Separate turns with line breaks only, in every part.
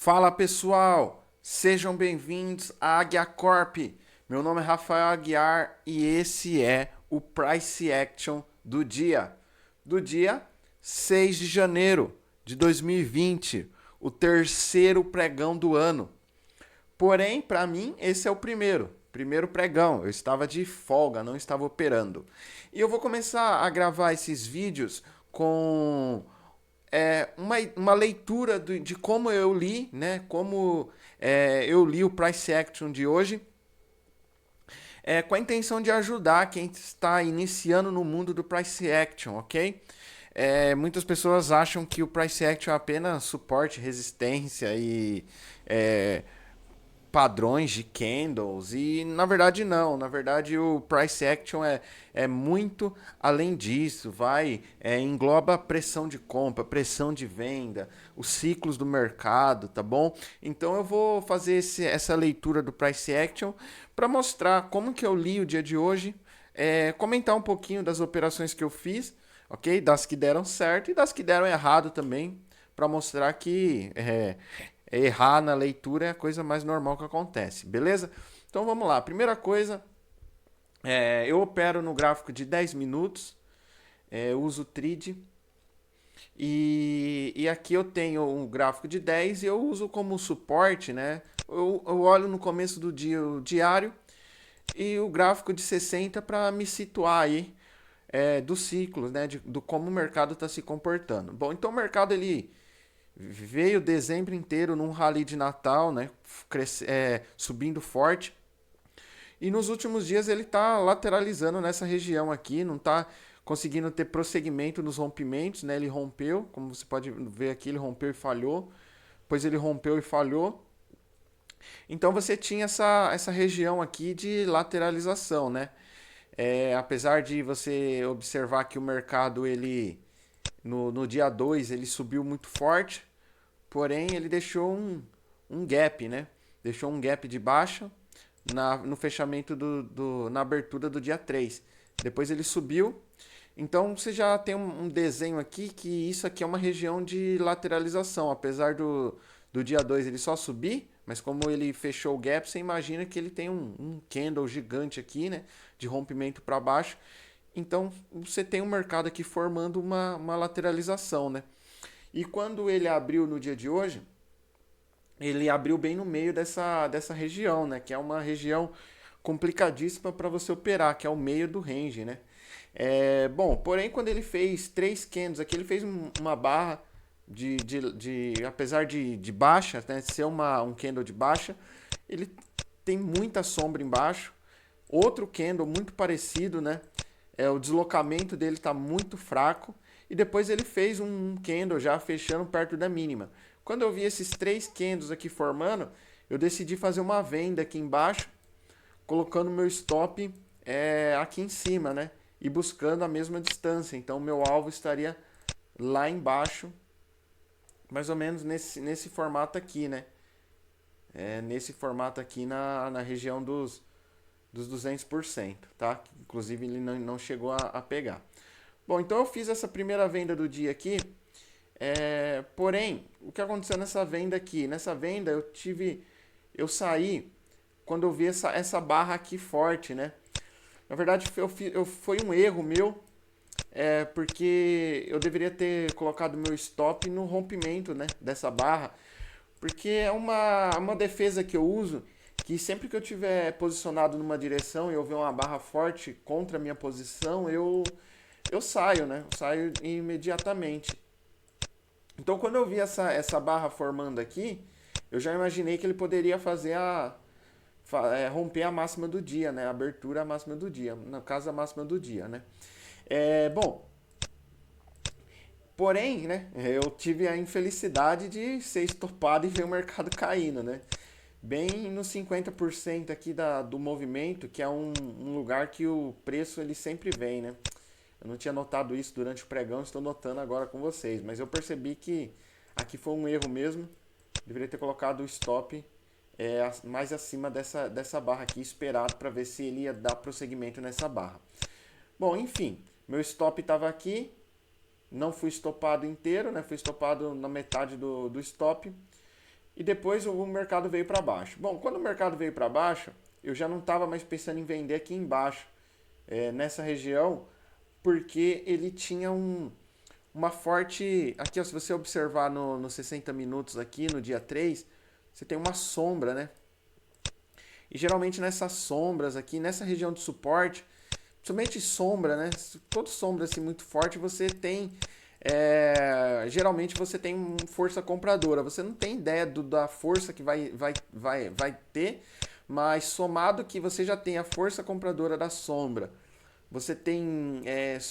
Fala pessoal, sejam bem-vindos à Águia Corp. Meu nome é Rafael Aguiar e esse é o Price Action do dia 6 de janeiro de 2020, o terceiro pregão do ano. Porém, para mim, esse é o primeiro pregão. Eu estava de folga, não estava operando. E eu vou começar a gravar esses vídeos com uma leitura de como eu li, né? Como eu li o Price Action de hoje, com a intenção de ajudar quem está iniciando no mundo do Price Action, ok? Muitas pessoas acham que o Price Action é apenas suporte, resistência e padrões de candles e na verdade não, na verdade o price action é muito além disso, engloba pressão de compra, pressão de venda, os ciclos do mercado, tá bom? Então eu vou fazer essa leitura do price action para mostrar como que eu li o dia de hoje, comentar um pouquinho das operações que eu fiz, ok? Das que deram certo e das que deram errado também, para mostrar que errar na leitura é a coisa mais normal que acontece, beleza? Então vamos lá. Primeira coisa, eu opero no gráfico de 10 minutos, uso o TRID. E aqui eu tenho um gráfico de 10 e eu uso como suporte, né? Eu olho no começo do dia o diário e o gráfico de 60 para me situar aí dos ciclos, né? Do como o mercado está se comportando. Bom, então o mercado ele veio dezembro inteiro num rally de Natal, né? Subindo forte. E nos últimos dias ele está lateralizando nessa região aqui, não está conseguindo ter prosseguimento nos rompimentos, né? Ele rompeu, como você pode ver aqui, ele rompeu e falhou. Depois ele rompeu e falhou. Então você tinha essa região aqui de lateralização, né? Apesar de você observar que o mercado ele no dia 2 ele subiu muito forte, porém ele deixou um gap, né? Deixou um gap de baixa no fechamento na abertura do dia 3. Depois ele subiu. Então você já tem um desenho aqui que isso aqui é uma região de lateralização. Apesar do dia 2 ele só subir, mas como ele fechou o gap, você imagina que ele tem um candle gigante aqui, né? De rompimento para baixo. Então você tem um mercado aqui formando uma lateralização, né? E quando ele abriu no dia de hoje, ele abriu bem no meio dessa região, né? Que é uma região complicadíssima para você operar, que é o meio do range, né? Bom, porém, quando ele fez três candles aqui, ele fez uma barra apesar de baixa, né? Ser um candle de baixa, ele tem muita sombra embaixo. Outro candle muito parecido, né? O deslocamento dele está muito fraco. E depois ele fez um candle já fechando perto da mínima. Quando eu vi esses três candles aqui formando, eu decidi fazer uma venda aqui embaixo, colocando meu stop aqui em cima, né? E buscando a mesma distância. Então meu alvo estaria lá embaixo, mais ou menos nesse formato aqui, né? Nesse formato aqui na região dos 200%, tá? Inclusive ele não chegou a pegar. Bom, então eu fiz essa primeira venda do dia aqui. Porém, o que aconteceu nessa venda aqui? Nessa venda eu saí quando eu vi essa barra aqui forte, né? Na verdade, foi um erro meu, porque eu deveria ter colocado meu stop no rompimento, né, dessa barra, porque é uma defesa que eu uso, que sempre que eu tiver posicionado numa direção e eu ver uma barra forte contra a minha posição, eu saio, né? Eu saio imediatamente. Então, quando eu vi essa barra formando aqui, eu já imaginei que ele poderia romper a máxima do dia, né? A abertura à máxima do dia, no caso a máxima do dia, né? Bom, porém, né? Eu tive a infelicidade de ser estopado e ver o mercado caindo, né? Bem nos 50% aqui do movimento, que é um lugar que o preço ele sempre vem, né? Eu não tinha notado isso durante o pregão, estou notando agora com vocês. Mas eu percebi que aqui foi um erro mesmo. Deveria ter colocado o stop mais acima dessa barra aqui, esperado para ver se ele ia dar prosseguimento nessa barra. Bom, enfim, meu stop estava aqui. Não fui estopado inteiro, né? Fui estopado na metade do stop. e depois o mercado veio para baixo. Bom, quando o mercado veio para baixo, eu já não estava mais pensando em vender aqui embaixo, nessa região, porque ele tinha uma forte. Aqui, ó, se você observar no 60 minutos aqui, no dia 3 você tem uma sombra, né? E geralmente nessas sombras aqui, nessa região de suporte, somente sombra, né? Toda sombra assim muito forte, você tem. Geralmente você tem força compradora. Você não tem ideia da força que vai ter, mas somado que você já tem a força compradora da sombra, você tem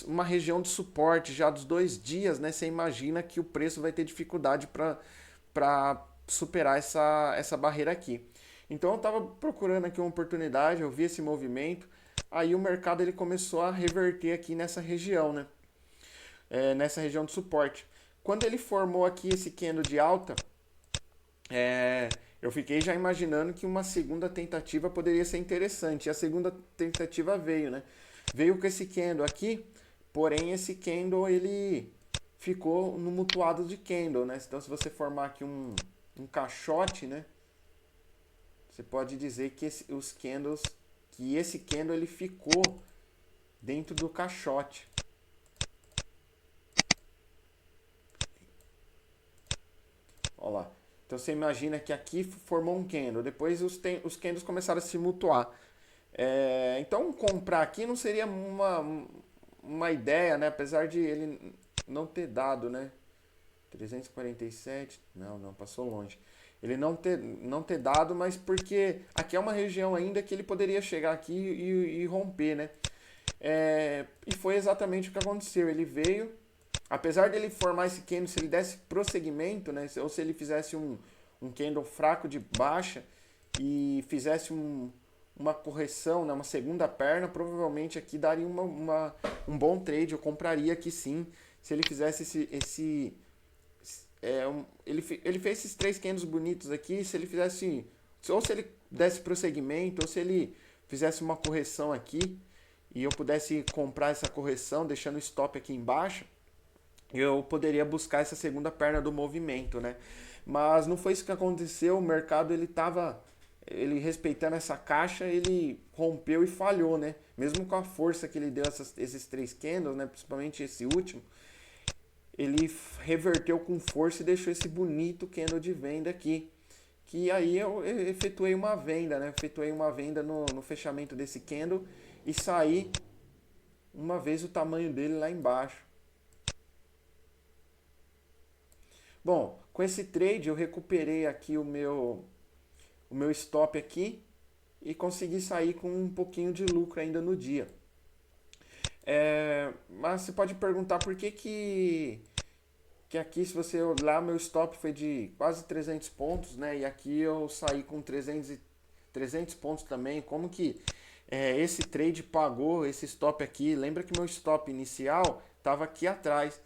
uma região de suporte já dos 2 dias, né? Você imagina que o preço vai ter dificuldade para superar essa barreira aqui. Então eu estava procurando aqui uma oportunidade, eu vi esse movimento, aí o mercado ele começou a reverter aqui nessa região, né? Nessa região de suporte. Quando ele formou aqui esse candle de alta, eu fiquei já imaginando que uma segunda tentativa poderia ser interessante. E a segunda tentativa veio, né? Veio com esse candle aqui, porém esse candle ele ficou no mutuado de candle, né? Então se você formar aqui um caixote, né? Você pode dizer que esse candle ele ficou dentro do caixote. Olha lá. Então você imagina que aqui formou um candle, depois os candles começaram a se mutuar. Então comprar aqui não seria uma ideia, né? Apesar de ele não ter dado, né? 347, não, passou longe. Ele não ter dado, mas porque aqui é uma região ainda que ele poderia chegar aqui e romper, né? E foi exatamente o que aconteceu. Ele veio, apesar dele formar esse candle, se ele desse prosseguimento, né? Ou se ele fizesse um candle fraco de baixa e fizesse uma correção, né, uma segunda perna, provavelmente aqui daria um bom trade. Eu compraria aqui sim, se ele fizesse ele fez esses 3 candles bonitos aqui. Se ele fizesse, ou se ele desse prosseguimento, ou se ele fizesse uma correção aqui e eu pudesse comprar essa correção, deixando o stop aqui embaixo, eu poderia buscar essa segunda perna do movimento, né? Mas não foi isso que aconteceu. O mercado ele respeitando essa caixa, ele rompeu e falhou, né? Mesmo com a força que ele deu esses 3 candles, né? Principalmente esse último, ele reverteu com força e deixou esse bonito candle de venda aqui. Que aí eu efetuei uma venda, né? Efetuei uma venda no fechamento desse candle e saí uma vez o tamanho dele lá embaixo. Bom, com esse trade eu recuperei aqui o meu stop aqui e consegui sair com um pouquinho de lucro ainda no dia. Mas você pode perguntar por que aqui, se você olhar, meu stop foi de quase 300 pontos, né? E aqui eu saí com 300 pontos também. Como que esse trade pagou esse stop aqui? Lembra que meu stop inicial estava aqui atrás.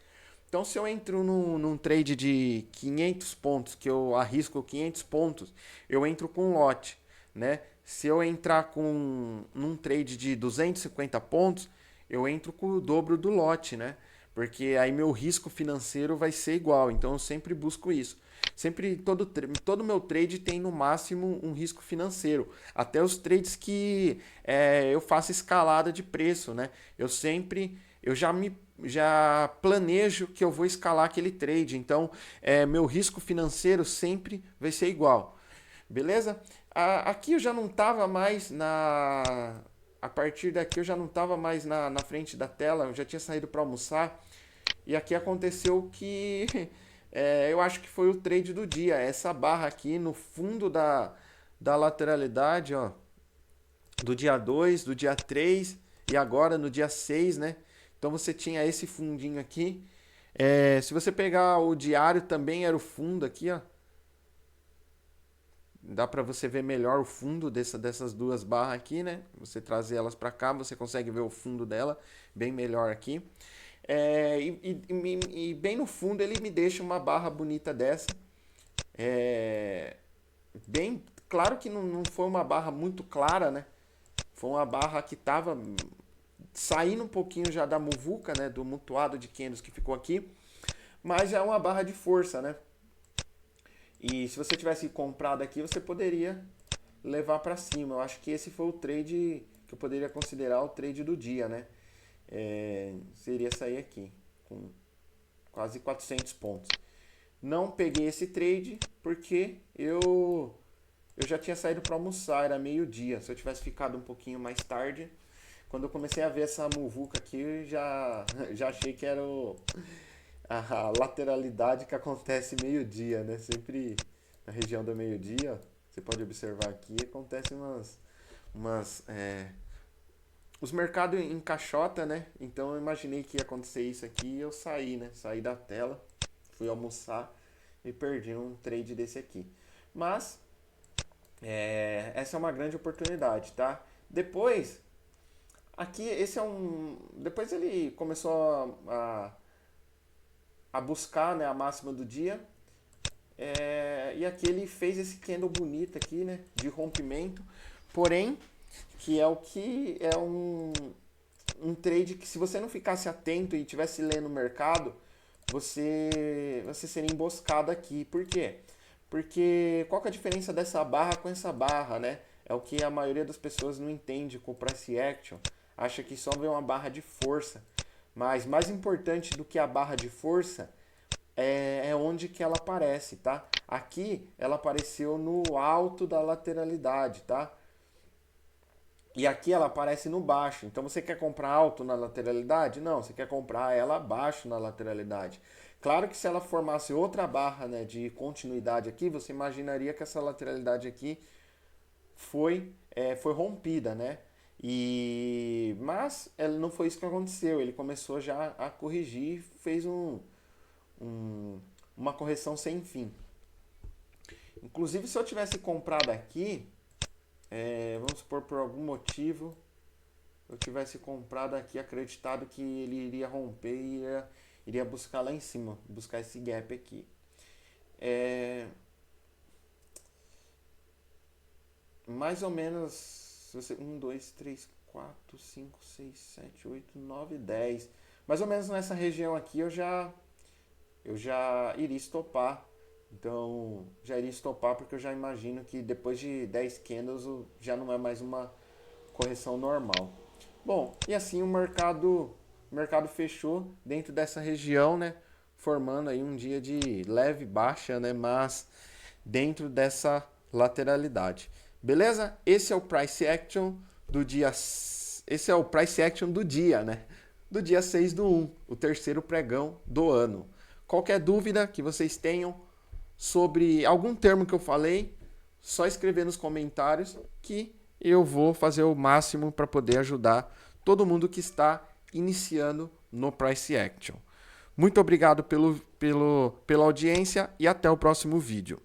Então, se eu entro num trade de 500 pontos, que eu arrisco 500 pontos, eu entro com um lote, né? Se eu entrar num trade de 250 pontos, eu entro com o dobro do lote, né? Porque aí meu risco financeiro vai ser igual. Então, eu sempre busco isso. Sempre, todo meu trade tem no máximo um risco financeiro. Até os trades que eu faço escalada de preço, né? Eu já planejo que eu vou escalar aquele trade. Então, meu risco financeiro sempre vai ser igual. Beleza? Aqui eu já não estava mais a partir daqui eu já não estava mais na frente da tela. Eu já tinha saído para almoçar. E aqui aconteceu que eu acho que foi o trade do dia. Essa barra aqui no fundo da lateralidade, ó, do dia 2, do dia 3 e agora no dia 6, né? Então você tinha esse fundinho aqui. Se você pegar o diário, também era o fundo aqui, ó. Dá para você ver melhor o fundo dessas duas barras aqui, né? Você trazer elas para cá, você consegue ver o fundo dela bem melhor aqui. E bem no fundo ele me deixa uma barra bonita dessa. Bem claro que não foi uma barra muito clara, né? Foi uma barra que estava saindo um pouquinho já da muvuca, né? Do mutuado de candles que ficou aqui. Mas já é uma barra de força, né? E se você tivesse comprado aqui, você poderia levar para cima. Eu acho que esse foi o trade que eu poderia considerar o trade do dia, né? Seria sair aqui com quase 400 pontos. Não peguei esse trade porque eu já tinha saído para almoçar, era meio-dia. Se eu tivesse ficado um pouquinho mais tarde, quando eu comecei a ver essa muvuca aqui, eu já achei que era a lateralidade que acontece meio-dia, né? Sempre na região do meio-dia, você pode observar aqui, acontecem os mercados encaixota, né? Então eu imaginei que ia acontecer isso aqui e eu saí, né? Saí da tela, fui almoçar e perdi um trade desse aqui. Mas essa é uma grande oportunidade, tá? Depois, aqui esse é um. Depois ele começou a buscar, né, a máxima do dia. E aqui ele fez esse candle bonito aqui, né? De rompimento. Porém, que é o que é um trade que se você não ficasse atento e tivesse lendo o mercado, você seria emboscado aqui. Por quê? Porque qual que é a diferença dessa barra com essa barra, né? É o que a maioria das pessoas não entende com o price action. Acha que só vê uma barra de força. Mas mais importante do que a barra de força é onde que ela aparece, tá? Aqui ela apareceu no alto da lateralidade, tá? E aqui ela aparece no baixo. Então você quer comprar alto na lateralidade? Não, você quer comprar ela baixo na lateralidade. Claro que se ela formasse outra barra, né, de continuidade aqui, você imaginaria que essa lateralidade aqui foi rompida, né? Mas não foi isso que aconteceu. Ele começou já a corrigir, fez uma correção sem fim. Inclusive, se eu tivesse comprado aqui, vamos supor por algum motivo, eu tivesse comprado aqui, acreditado que ele iria romper e iria buscar lá em cima, buscar esse gap aqui. Mais ou menos 1, 2, 3, 4, 5, 6, 7, 8, 9, 10. Mais ou menos nessa região aqui eu já iria estopar. Então, já iria estopar porque eu já imagino que depois de 10 candles já não é mais uma correção normal. Bom, e assim o mercado fechou dentro dessa região, né? Formando aí um dia de leve baixa, né? Mas dentro dessa lateralidade. Beleza? Esse é o price action do dia. Esse é o price action do dia, né? Do dia 6/1, o terceiro pregão do ano. Qualquer dúvida que vocês tenham sobre algum termo que eu falei, só escrever nos comentários que eu vou fazer o máximo para poder ajudar todo mundo que está iniciando no Price Action. Muito obrigado pela audiência e até o próximo vídeo.